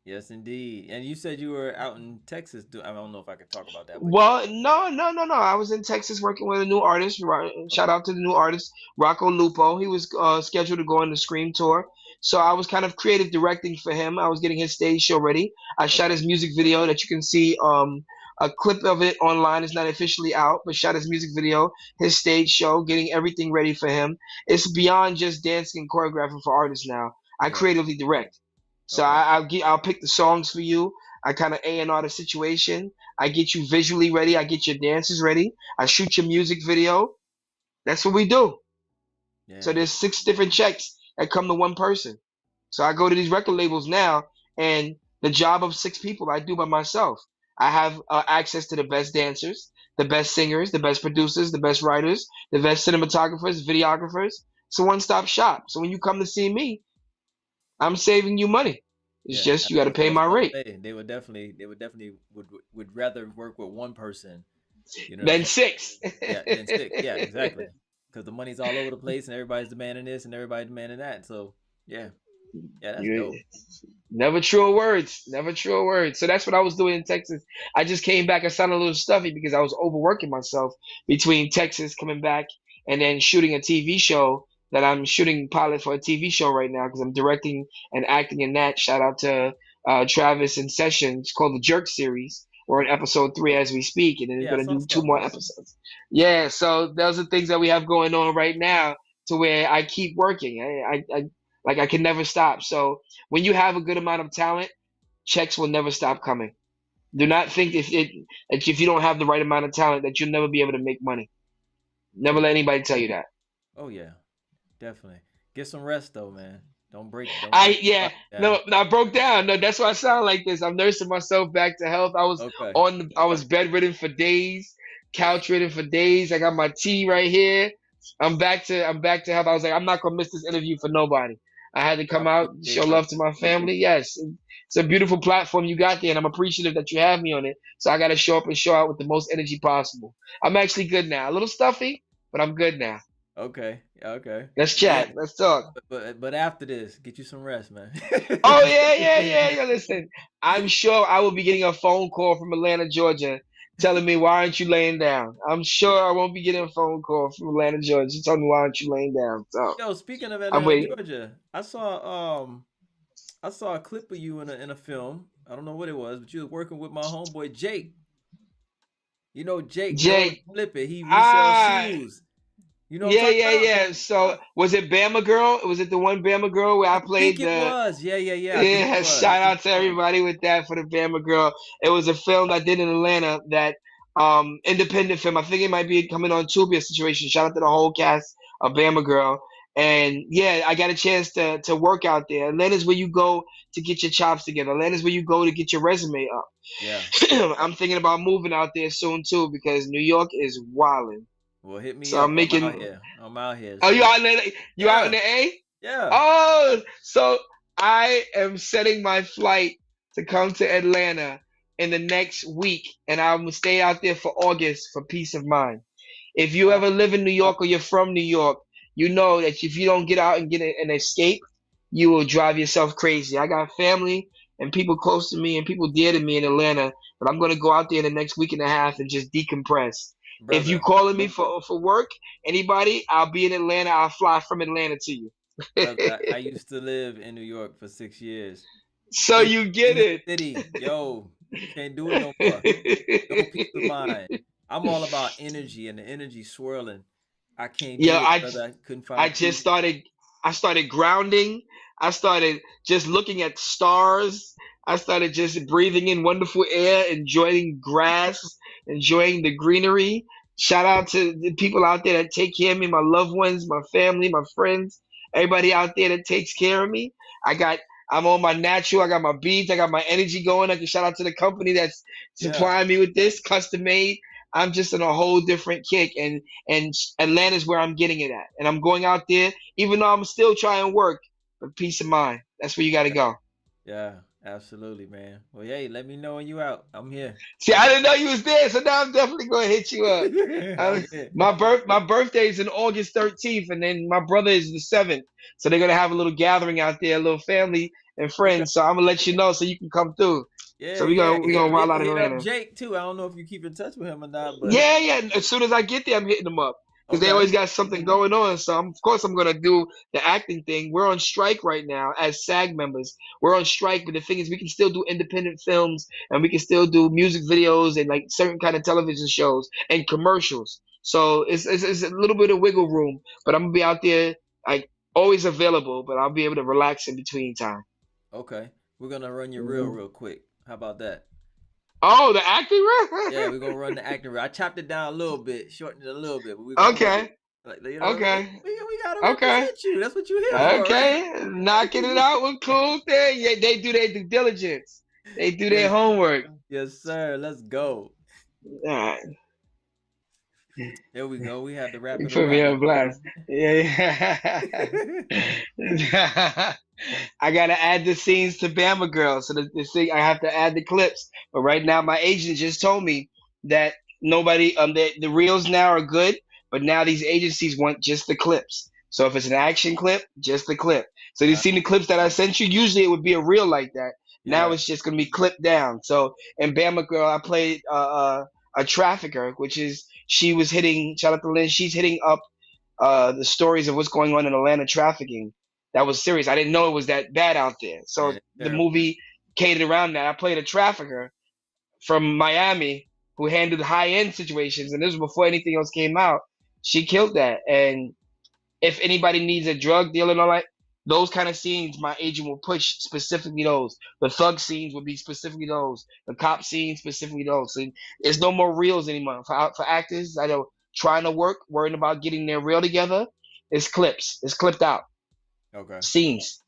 Yes, indeed. And you said you were out in Texas. I don't know if I could talk about that, but you. Well, no, no, no, no. I was in Texas working with a new artist. Shout Okay. out to the new artist, Rocco Lupo. He was scheduled to go on the Scream tour. So I was kind of creative directing for him. I was getting his stage show ready. I shot Okay. his music video that you can see a clip of it online. It's not officially out, but shot his music video, his stage show, getting everything ready for him. It's beyond just dancing and choreographing for artists now. I Yeah. creatively direct. So Okay. I'll pick the songs for you. I kind of A&R the situation. I get you visually ready. I get your dances ready. I shoot your music video. That's what we do. So Yeah. there's 6 different checks that come to one person. So I go to these record labels now, and the job of 6 people I do by myself. I have access to the best dancers, the best singers, the best producers, the best writers, the best cinematographers, videographers. It's a one-stop shop. So when you come to see me, I'm saving you money. It's Yeah. just you got to I pay was my about to rate. say they would definitely would rather work with one person. You know what I'm Then saying? 6. Yeah, than six. Yeah, exactly. Because the money's all over the place and everybody's demanding this and everybody demanding that. So yeah, yeah, that's dope. You never truer words. Never truer words. So that's what I was doing in Texas. I just came back. I sounded a little stuffy because I was overworking myself between Texas coming back and then shooting a TV show that I'm shooting pilot for a TV show right now because I'm directing and acting in that. Shout out to Travis and Session. It's called the Jerk series. We're in Okay. episode 3 as we speak, and then we're Yeah, I gonna saw do 2 more something. episodes. Yeah, so those are things that we have going on right now to where I keep working. I like I can never stop. So when you have a good amount of talent, checks will never stop coming. Do not think if you don't have the right amount of talent that you'll never be able to make money. Never Yeah. let anybody tell you that. Oh yeah, definitely. Get some rest though, man. Don't break I your yeah body down. no, no I broke down. No, that's why I sound like this. I'm nursing myself back to health. Okay. I was bedridden for days, couch ridden for days. I got my tea right here. I'm back to health. I was like, I'm not gonna miss this interview for nobody. I had to I come out, show appreciate you. love to my family. Yes, it's a beautiful platform you got there, and I'm appreciative that you have me on it. So I got to show up and show out with the most energy possible. I'm actually good now. A little stuffy, but I'm good now. Okay. Okay. Let's Yeah. chat. Let's talk. But after this, get you some rest, man. Oh yeah, yeah, yeah, yeah. Listen, I'm sure I will be getting a phone call from Atlanta, Georgia, telling me, why aren't you laying down? I'm sure I won't be getting a phone call from Atlanta, Georgia. She told me, why aren't you laying down? So Yo, speaking of I'm Atlanta, waiting. Georgia, I saw a clip of you in a film. I don't know what it was, but you was working with my homeboy Jake. You know Jake, Don't Jake, Flip It. He resells ah, shoes. You know what yeah, I'm talking yeah, about? yeah. So was it Bama Girl? Was it the one Bama Girl where I I think played it the? was. Yeah, yeah, yeah. I think it Yeah, was. shout out to everybody with that for the Bama Girl. It was a film I did in Atlanta that independent film. I think it might be coming on Tubi, a situation. Shout out to the whole cast of Bama Girl. And yeah, I got a chance to work out there. Atlanta's where you go to get your chops together. Atlanta's where you go to get your resume up. Yeah. I'm thinking about moving out there soon too because New York is wilding. Well, hit me So up. I'm I'm out making. here. I'm out here. Oh, you So out in the, you out in yeah, the A? yeah. Oh, so I am setting my flight to come to Atlanta in the next week, and I'm gonna stay out there for August for peace of mind. If you Wow. ever live in New York or you're from New York, you know that if you don't get out and get an escape, you will drive yourself crazy. I got family and people close to me and people dear to me in Atlanta, but I'm gonna go out there in the next week and a half and just decompress. If you Brother, calling me for work, anybody, I'll be in Atlanta. I'll fly from Atlanta to you. brother, I used to live in New York for 6 years. So In you in get the it. city. Yo, can't do it no more. No peace of mind. I'm all about energy and the energy swirling. I can't Yeah, do it, brother. I couldn't I find just peace. started I started grounding. I started just looking at stars. I started just breathing in wonderful air, enjoying grass, enjoying the greenery. Shout out to the people out there that take care of me, my loved ones, my family, my friends, everybody out there that takes care of me. I got I'm on my natural, I got my beats, I got my energy going. I can shout out to the company that's Yeah. supplying me with this, custom made. I'm just on a whole different kick and Atlanta's where I'm getting it at. And I'm going out there, even though I'm still trying to work, but peace of mind. That's where you got to Yeah. go. Yeah. Absolutely, man. Well, hey, let me know when you out. I'm here. See, I didn't know you was there, so now I'm definitely going to hit you up. I'm here. My birthday is in August 13th, and then my brother is the 7th. So they're gonna have a little gathering out there, a little family and Okay. friends. So I'm gonna let you know so you can come through. Yeah, So yeah. we gonna wild out in Hit up Atlanta. Jake too. I don't know if you keep in touch with him or not, but Yeah, yeah. As soon as I get there, I'm hitting them up because they okay. always got something going on. So of course I'm gonna do the acting thing. We're on strike right now as SAG members. We're on strike, but the thing is, we can still do independent films and we can still do music videos and like certain kind of television shows and commercials. So it's a little bit of wiggle room, but I'm gonna be out there like always available. But I'll be able to relax in between time. Okay. We're gonna run your reel Mhm. real quick. How about that? Oh, the acting, Yeah, right? we're gonna run the acting reel. I chopped it down a little bit, shortened it a little bit, but we're gonna run it. Okay, Like you know, okay, we gotta okay. represent you. That's what you're here for, right? Okay, knocking it out with cool thing. Yeah, they do their due diligence. They do their Yes, homework. yes, sir. Let's go. Alright, There we go. We had to wrap you it put me around. on blast. Yeah, yeah. I gotta add the scenes to Bama Girl, so the thing I have to add the clips. But right now, my agent just told me that nobody the reels now are good, but now these agencies want just the clips. So if it's an action clip, just the clip. So you Uh, seen the clips that I sent you? Usually it would be a reel like that. Now yeah, it's just gonna be clipped down. So in Bama Girl, I played a trafficker, which is she was hitting. Shout out to Lynn. She's hitting up the stories of what's going on in Atlanta trafficking. That was serious. I didn't know it was that bad out there. man, So it's the terrible. movie catered around that. I played a trafficker from Miami who handled high end situations, and this was before anything else came out. She killed that. And if anybody needs a drug dealer and all that, those kind of scenes, my agent will push specifically those. The thug scenes would be specifically those. The cop scenes specifically those. So there's no more reels anymore for actors. I know trying to work, worrying about getting their reel together. It's clips. It's clipped out Okay, scenes.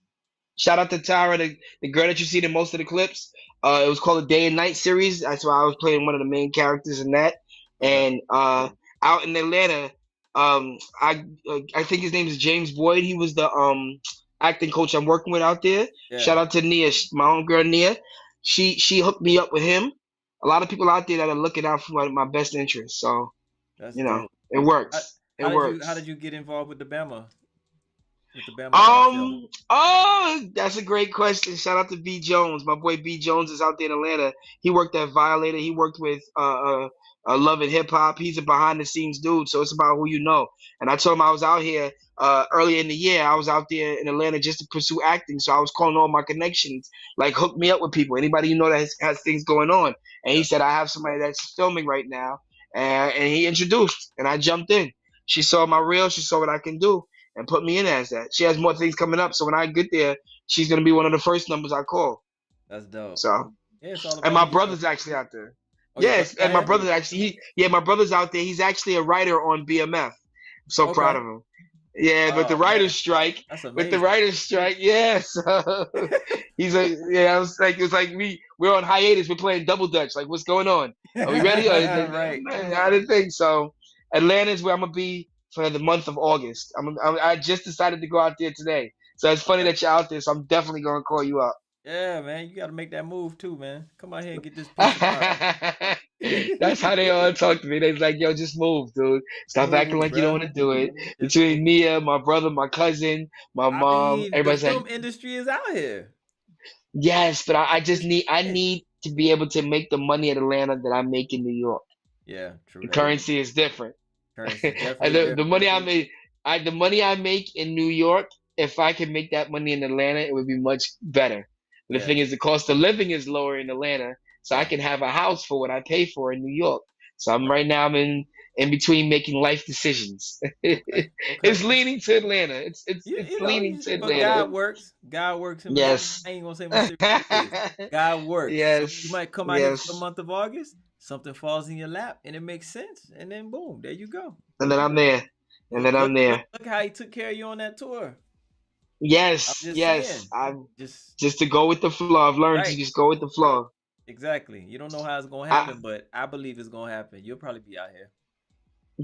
Shout out to Tara, the girl that you see in most of the clips. It was called a Day and Night series. That's why I was playing one of the main characters in that. okay, And out in Atlanta, I think his name is James Boyd. He was the acting coach I'm working with out there. yeah, Shout out to Nia, my own girl Nia. She hooked me up with him. A lot of people out there that are looking out for my best interest. So that's you know, dope. it How, works. It how works. did you get involved with the Bama? Mr. Bama on the show? Oh, that's a great question. Shout out to B Jones. My boy B Jones is out there in Atlanta. He worked at Violator. He worked with Love and Hip Hop. He's a behind the scenes dude, so it's about who you know. And I told him I was out here earlier in the year. I was out there in Atlanta just to pursue acting. So I was calling all my connections, like hook me up with people. Anybody you know that has things going on. And he Yep, said I have somebody that's filming right now, and he introduced, and I jumped in. She saw my reel. She saw what I can do and put me in as that. She has more things coming up, so when I get there, she's gonna be one of the first numbers I call. that's dope. So, Yeah, it's all and about my who you know. brother's actually out there. Oh, your brother Yes, out and my here? brother's actually, my brother's out there. He's actually a writer on BMF. I'm so proud Okay. of him. Yeah, Oh man, that's with the amazing. writer's strike, yeah. So he's a yeah. I was like, it's like we're on hiatus. We're playing double dutch. Like, what's going on? Are we ready? Right. I didn't think so. Atlanta is where I'm gonna be for the month of August. I just decided to go out there today. So it's funny Okay. that you're out there. So I'm definitely gonna call you up. Yeah, man, you got to make that move too, man. Come out here and get this peace of mind. That's how they all talk to me. They're like, "Yo, just move, dude. Stop acting Move, like you don't bruh. want to do it." Just move. Between Mia, my brother, my cousin, my I mom, mean, the everybody's like, film industry is out here. "Yes," but I just It's need, shit. to be able to make the money in Atlanta that I make in New York. Yeah, true The that. currency is different. Currency is And definitely the different. money the money I make in New York, if I could make that money in Atlanta, it would be much better. But the thing Yes. is, the cost of living is lower in Atlanta, so I Yeah. can have a house for what I pay for in New York. So I'm Right. right now I'm in between making life decisions. Okay. Okay. It's leaning to Atlanta. It's You know, leaning to but Atlanta. God works. God works in mysterious. Yes. I ain't gonna say mysterious ways. God works. So you Yes. might come out here for the Yes. month of August. Something falls in your lap, and it makes sense, and then boom, there you go. And then I'm there. And Look, then look, I'm look, there. look how he took care of you on that tour. I'm Yes. just Yes. saying. I'm Just just to go with the flow. I've learned to right. just go with the flow. Exactly. You don't know how it's gonna I happen, but I believe it's gonna happen. You'll probably be out here.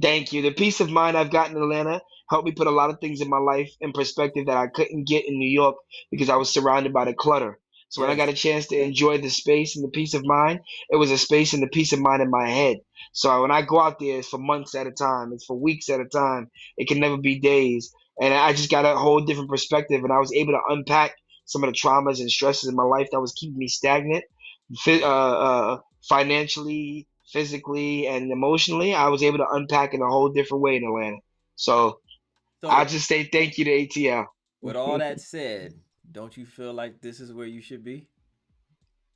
Thank you. The peace of mind I've gotten in Atlanta helped me put a lot of things in my life in perspective that I couldn't get in New York because I was surrounded by the clutter. So when I got Yes. a chance to enjoy the space and the peace of mind, it was a space and the peace of mind in my head. So when I go out there, it's for months at a time, it's for weeks at a time. It can never be days. And I just got a whole different perspective, and I was able to unpack some of the traumas and stresses in my life that was keeping me stagnant, financially, physically, and emotionally. I was able to unpack in a whole different way in Atlanta. So I So, just say thank you to ATL. with all that said, don't you feel like this is where you should be?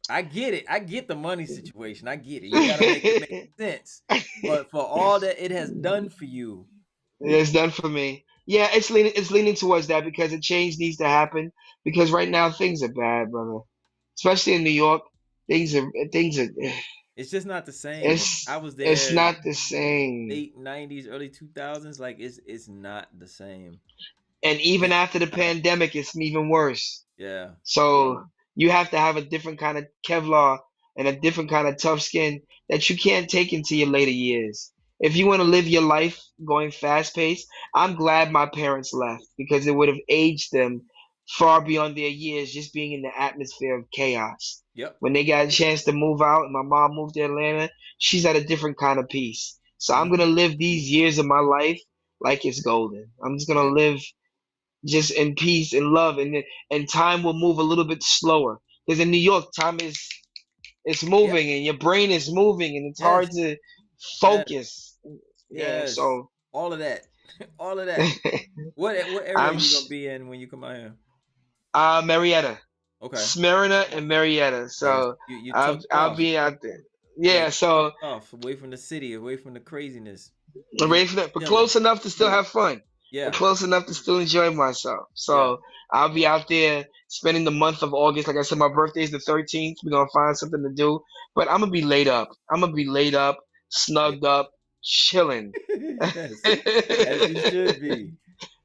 I get it. I get the money situation. I get it. You got to make it make sense. But for all that it has done for you, It's done for me. Yeah, it's leaning towards that because a change needs to happen because right now things are bad, brother. Especially in New York, things are it's just not the same, bro. I was it's there not the same. late 90s, early 2000s. Like it's not the same. And even It's after the not. pandemic, it's even worse. Yeah. So you have to have a different kind of Kevlar and a different kind of tough skin that you can't take into your later years. If you want to live your life going fast paced, I'm glad my parents left because it would have aged them far beyond their years just being in the atmosphere of chaos. Yep. When they got a chance to move out and my mom moved to Atlanta, she's at a different kind of peace. So I'm Hmm. gonna live these years of my life like it's golden. I'm just gonna Yeah. live just in peace and love, and time will move a little bit slower because in New York time is it's Yep. moving and your brain is moving and it's Yes. hard to Yes. focus. Yeah, Yes. so All of that. All of that. What area are I'm you gonna be in when you come out here? Marietta, Okay. Smyrna and Marietta. Yes. So You I'll tucked I'll off. be out there. Yeah, Yeah, you so tucked off, away from the city, away from the craziness. I'm You ready for that, but chilling. close enough to still have fun. But Yeah. close enough to still enjoy myself. Yeah. So I'll be out there spending the month of August. Like I said, my birthday is the 13th. We're gonna find something to do. But I'm gonna be laid up. I'm gonna be laid up, Yeah. snugged up, chilling. Yes. As you should be.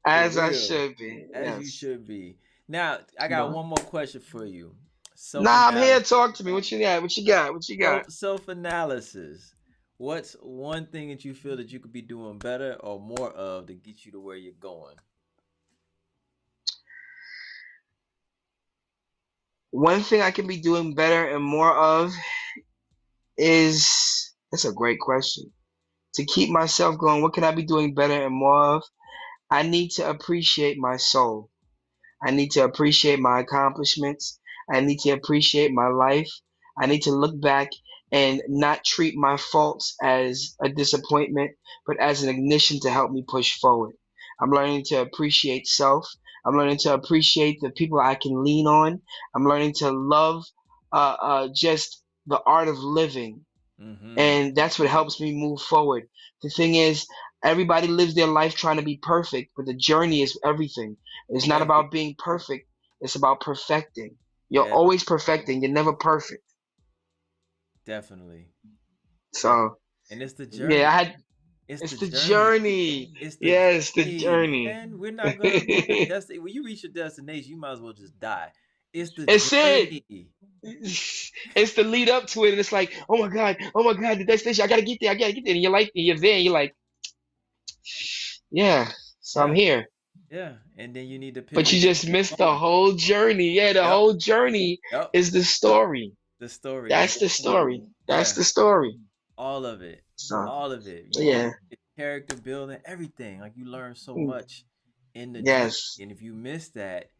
For As I real. should be. As you Yes. should be. Now, I got No. one more question for you. Self Nah, I'm here. analysis. Talk to me. What you got? What you got? What you got? Self analysis. What's one thing that you feel that you could be doing better or more of to get you to where you're going? One thing I can be doing better and more of is that's a great question. To keep myself going, what can I be doing better and more of? I need to appreciate my soul. I need to appreciate my accomplishments. I need to appreciate my life. I need to look back and not treat my faults as a disappointment, but as an ignition to help me push forward. I'm learning to appreciate self. I'm learning to appreciate the people I can lean on. I'm learning to love just the art of living, Mm-hmm. and that's what helps me move forward. The thing is, everybody lives their life trying to be perfect, but the journey is everything. It's not Every about being perfect, it's about perfecting. You're yeah, always perfecting, you're never perfect. definitely. Definitely. So And it's the yeah, journey. it's It's the the journey. journey. It's the Yes, the journey, journey. man. We're not gonna reach a destination. When you reach your destination, you might as well just die. It's the It's it. journey. It's the lead up to it, and it's like, oh my god, the destination. I gotta get there. And you're like, you're there, and you're like, yeah, so I'm Yeah, here. yeah. And then you need to But you pivot and just keep missed the going. whole journey. Yeah, the Yep, whole journey yep. is the story. The story. That's the story. That's Yeah, the story. all of it. So All of it. You get yeah, character building, everything. Like you learn so much in the journey. yes, And if you miss that,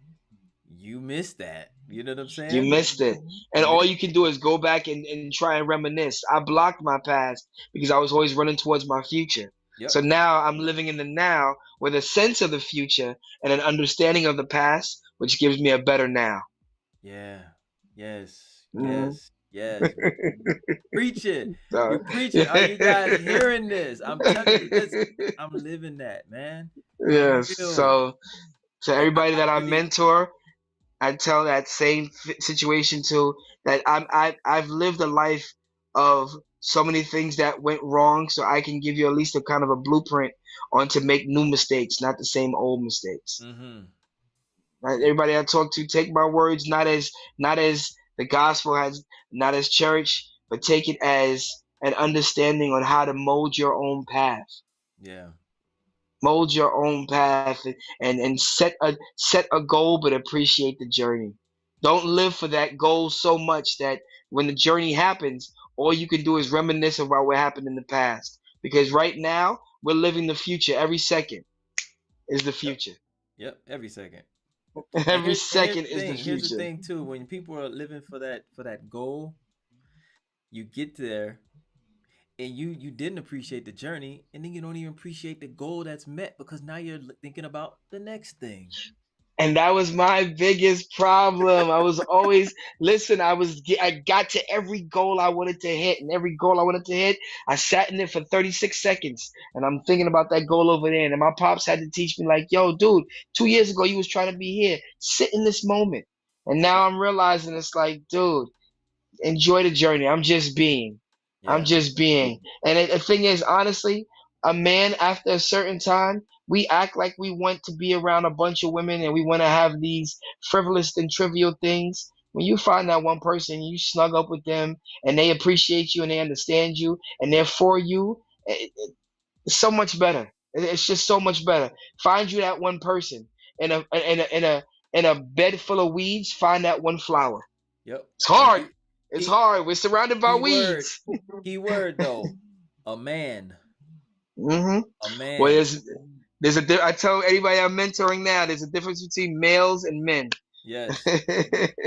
you miss that. You know what I'm you saying? missed it. And You all miss. you can do is go back and try and reminisce. I blocked my past because I was always running towards my future. Yep. So now I'm living in the now with a sense of the future and an understanding of the past, which gives me a better now. Yeah. Yes. Mhm. Yes. Yes. Preach it. You So, preach it. Are you guys hearing this? I'm telling you, listen, I'm living that, man. For yes. real. So And everybody I that I really mentor, I tell that same situation to that I've lived a life of so many things that went wrong, so I can give you at least a kind of a blueprint on to make new mistakes, not the same old mistakes. mm-hmm. Right? Yeah. Everybody I talk to, take my words not as the gospel has, not as church, but take it as an understanding on how to mold your own path. Yeah. Mold your own path, and set a goal, but appreciate the journey. Don't live for that goal so much that when the journey happens, all you can do is reminisce about what happened in the past, because right now we're living the future. Every second is the Yep. future. Yep. Every second. And Every here's second the is the thing. Here's the future. thing too. When people are living for that goal, you get there and you didn't appreciate the journey, and then you don't even appreciate the goal that's met because now you're thinking about the next thing. And that was my biggest problem. I was always listen. I got to every goal I wanted to hit, and every goal I wanted to hit, I sat in it for 36 seconds, and I'm thinking about that goal over there. And my pops had to teach me, like, yo, dude, 2 years ago you was trying to be here. Sit in this moment. And Yep. now I'm realizing it's like, dude, enjoy the journey. I'm just being. I'm Yeah. just being. And the thing is, honestly, a man after a certain time, we act like we want to be around a bunch of women and we want to have these frivolous and trivial things. When you find that one person, you snug up with them and they appreciate you and they understand you and they're for you, it's so much better. It's just so much better. Find you that one person in a bed full of weeds. Find that one flower. Yep. It's And hard. It's key hard. We're surrounded by key word weeds. key word though. A man. hmm A Well, man. I tell anybody I'm mentoring now, there's a difference between males and men. Yes.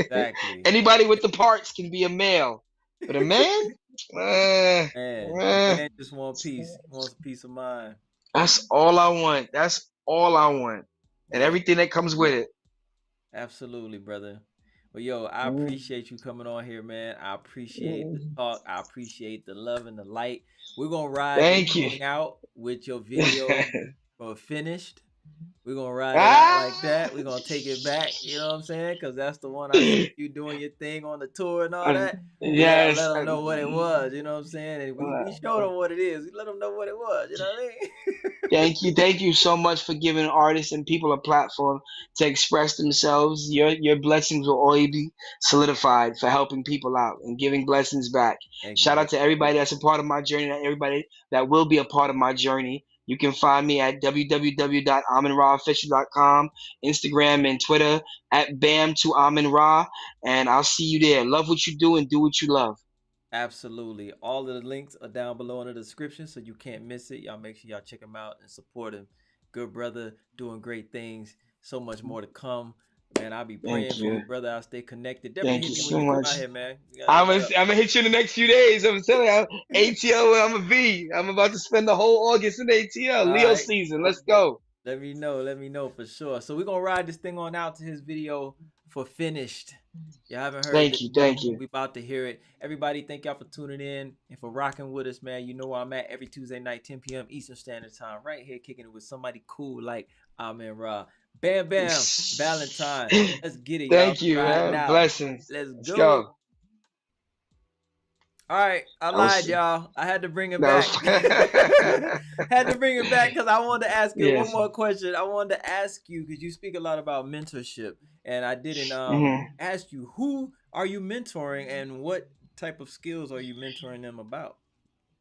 Exactly. Anybody with the parts can be a male, but a man, uh, Man, a uh, man just want peace. He wants a peace of mind. that's all I want. That's all I want, and Yeah, everything that comes with it. absolutely, brother. Well, yo, I Mm. appreciate you coming on here, man. I appreciate the talk. I appreciate the love and the light. We're gonna ride this Thank you. thing out with your video finished. We're gonna ride it out like that. ah! We're gonna take it back. You know what I'm saying? Because that's the one I see you doing your thing on the tour and all that. We gotta let Yes. them know what it was. You know what I'm saying? And we showed them what it is. We let them know what it was. You know what I mean? Thank you so much for giving artists and people a platform to express themselves. Your blessings will always be solidified for helping people out and giving blessings back. Thank you, Shout brother. out to everybody that's a part of my journey, and everybody that will be a part of my journey. You can find me at www.amenraofficial.com, Instagram and Twitter at Bam to Amen Ra, and I'll see you there. Love what you do and do what you love. Absolutely. All of the links are down below in the description, so you can't miss it. Y'all make sure y'all check him out and support him. good brother, doing great things. So much more to come. Man, I'll be praying Thank for you, you. brother. I'll stay connected. Definitely Thank hit you me when so you come much. out here, man. You gotta I'm link gonna, up. I'm gonna hit you in the next few days. I'm telling you, ATL. I'm a V. I'm about to spend the whole August in ATL. All Leo right. season. Let's go. Let me know. Let me know for sure. So we're gonna ride this thing on out to his video for finished. You haven't heard Thank this you. yet. Thank you. We about to hear it. Everybody, thank y'all for tuning in and for rocking with us, man. You know where I'm at every Tuesday night, 10 p.m. Eastern Standard Time, right here, kicking it with somebody cool like Amen-Ra. Bam, bam, Valentine. Let's get it, y'all. Thank you, Right man. now. Blessings. Let's Let's go. go. All right, I I was. lied, y'all. I had to bring it That back. was. Had to bring it back because I wanted to ask you one Yes. more question. I wanted to ask you because you speak a lot about mentorship, and I didn't Hmm. ask you who are you mentoring and what type of skills are you mentoring them about?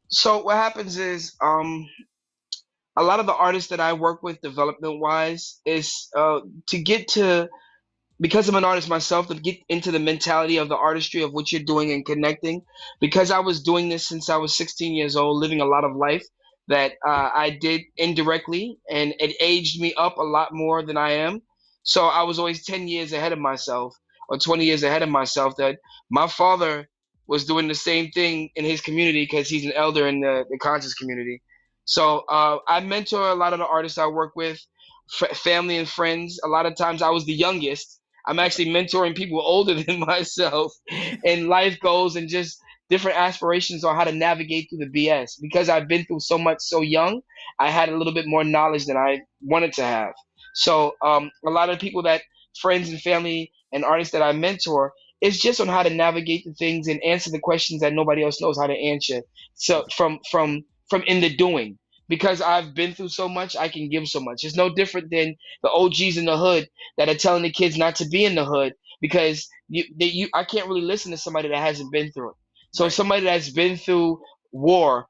So what happens is, a lot of the artists that I work with, development wise, is to get to, because I'm an artist myself, to get into the mentality of the artistry of what you're doing and connecting. Because I was doing this since I was 16 years old, living a lot of life that I did indirectly, and it aged me up a lot more than I am. So I was always 10 years ahead of myself, or 20 years ahead of myself. That my father was doing the same thing in his community because he's an elder in the conscious community. So I mentor a lot of the artists I work with, family and friends. A lot of times I was the youngest. I'm actually mentoring people older than myself in life goals and just different aspirations on how to navigate through the BS. Because I've been through so much so young, I had a little bit more knowledge than I wanted to have. So a lot of people that friends and family and artists that I mentor, it's just on how to navigate the things and answer the questions that nobody else knows how to answer. So That's from in the doing. Because I've been through so much, I can give so much. It's no different than the OGs in the hood that are telling the kids not to be in the hood because I can't really listen to somebody that hasn't been through it. So right, somebody that's been through war,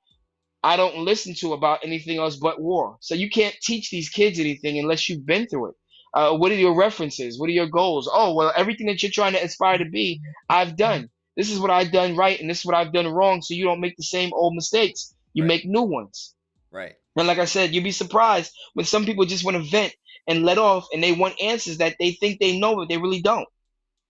I don't listen to about anything else but war. So you can't teach these kids anything unless you've been through it. What are your references? What are your goals? Oh, well, everything that you're trying to aspire to be, I've done. This is what I've done right, and this is what I've done wrong. So you don't make the same old mistakes. You right, make new ones. right, And like I said, you'd be surprised when some people just want to vent and let off, and they want answers that they think they know, but they really don't.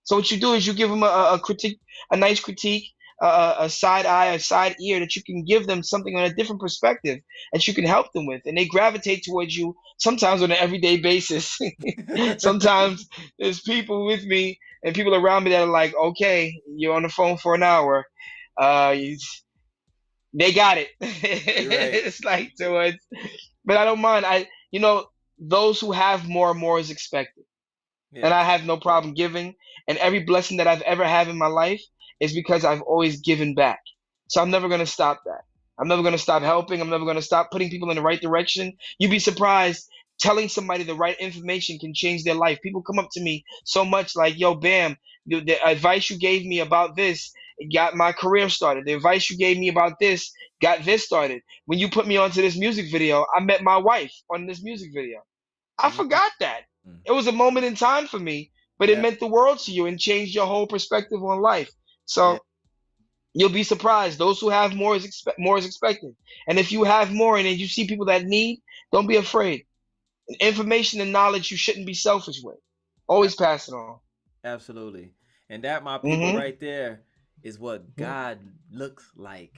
So what you do is you give them a critique, a nice critique, a side eye, a side ear that you can give them something on a different perspective that you can help them with, and they gravitate towards you sometimes on an everyday basis. Sometimes there's people with me and people around me that are like, okay, you're on the phone for an hour. You, they got it. You're right. It's like towards, but I don't mind. Those who have more is expected, and Yeah, I have no problem giving. And every blessing that I've ever had in my life is because I've always given back. So I'm never gonna stop that. I'm never gonna stop helping. I'm never gonna stop putting people in the right direction. You'd be surprised. Telling somebody the right information can change their life. People come up to me so much like, "Yo, Bam, the advice you gave me about this got my career started. The advice you gave me about this got this started. When you put me onto this music video, I met my wife on this music video. I mm-hmm. forgot that. It was a moment in time for me, but it Yeah, meant the world to you and changed your whole perspective on life. yeah. So you'll be surprised. Those who have more is expected. And if you have more and then you see people that need, don't be afraid. Information and knowledge you shouldn't be selfish with. Always pass it on. Absolutely. And that, my people, Hmm. right there, is what God looks like.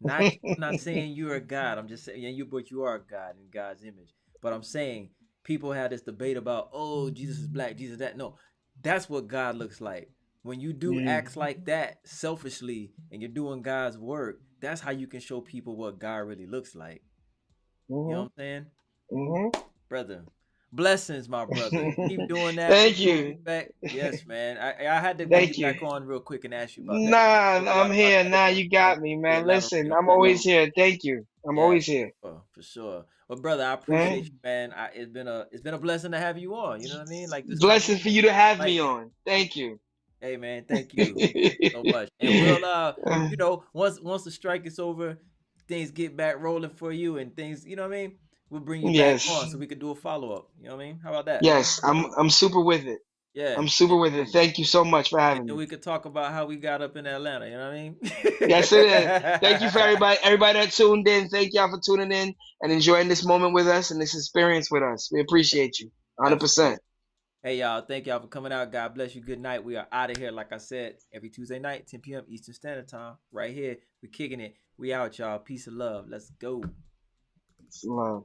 Not I'm not saying you're a God. I'm just saying yeah, but you are a God in God's image. But I'm saying people have this debate about, oh, Jesus is black, Jesus that. No, that's what God looks like. When you do acts like that selfishly and you're doing God's work, that's how you can show people what God really looks like. You know what Hmm. I'm saying? Hmm. Brother. Blessings, my brother. Keep doing that. Thank you. Respect. Yes, man. I had to bring you Thank you. back on real quick and ask you about that. Nah, Spoke a I'm lot about here. that. Nah, you I want got me, to man. elaborate Listen, on I'm that. always here. Thank you. I'm Yeah, always here. for sure. Well, brother, I appreciate Right? you, man. It's been a blessing to have you on. You know what I mean? Like this Blessing for conversation, you to have me enlightening. on. Thank you. Hey, man, thank you so much. And we'll once the strike is over, things get back rolling for you and things. You know what I mean? We'll bring you back on Yes. so we could do a follow up. You know what I mean? How about that? Yes. I'm super with it. Yeah. I'm super with it. Thank you so much for And having then me. we could talk about how we got up in Atlanta. You know what I mean? Yes, it is. Thank you for everybody that tuned in. Thank y'all for tuning in and enjoying this moment with us and this experience with us. We appreciate you. 100%. Absolutely. Hey, y'all. Thank y'all for coming out. God bless you. Good night. We are out of here. Like I said, every Tuesday night, 10 p.m. Eastern Standard Time. Right here. We kicking it. We out, y'all. Peace and love. Let's go. Love.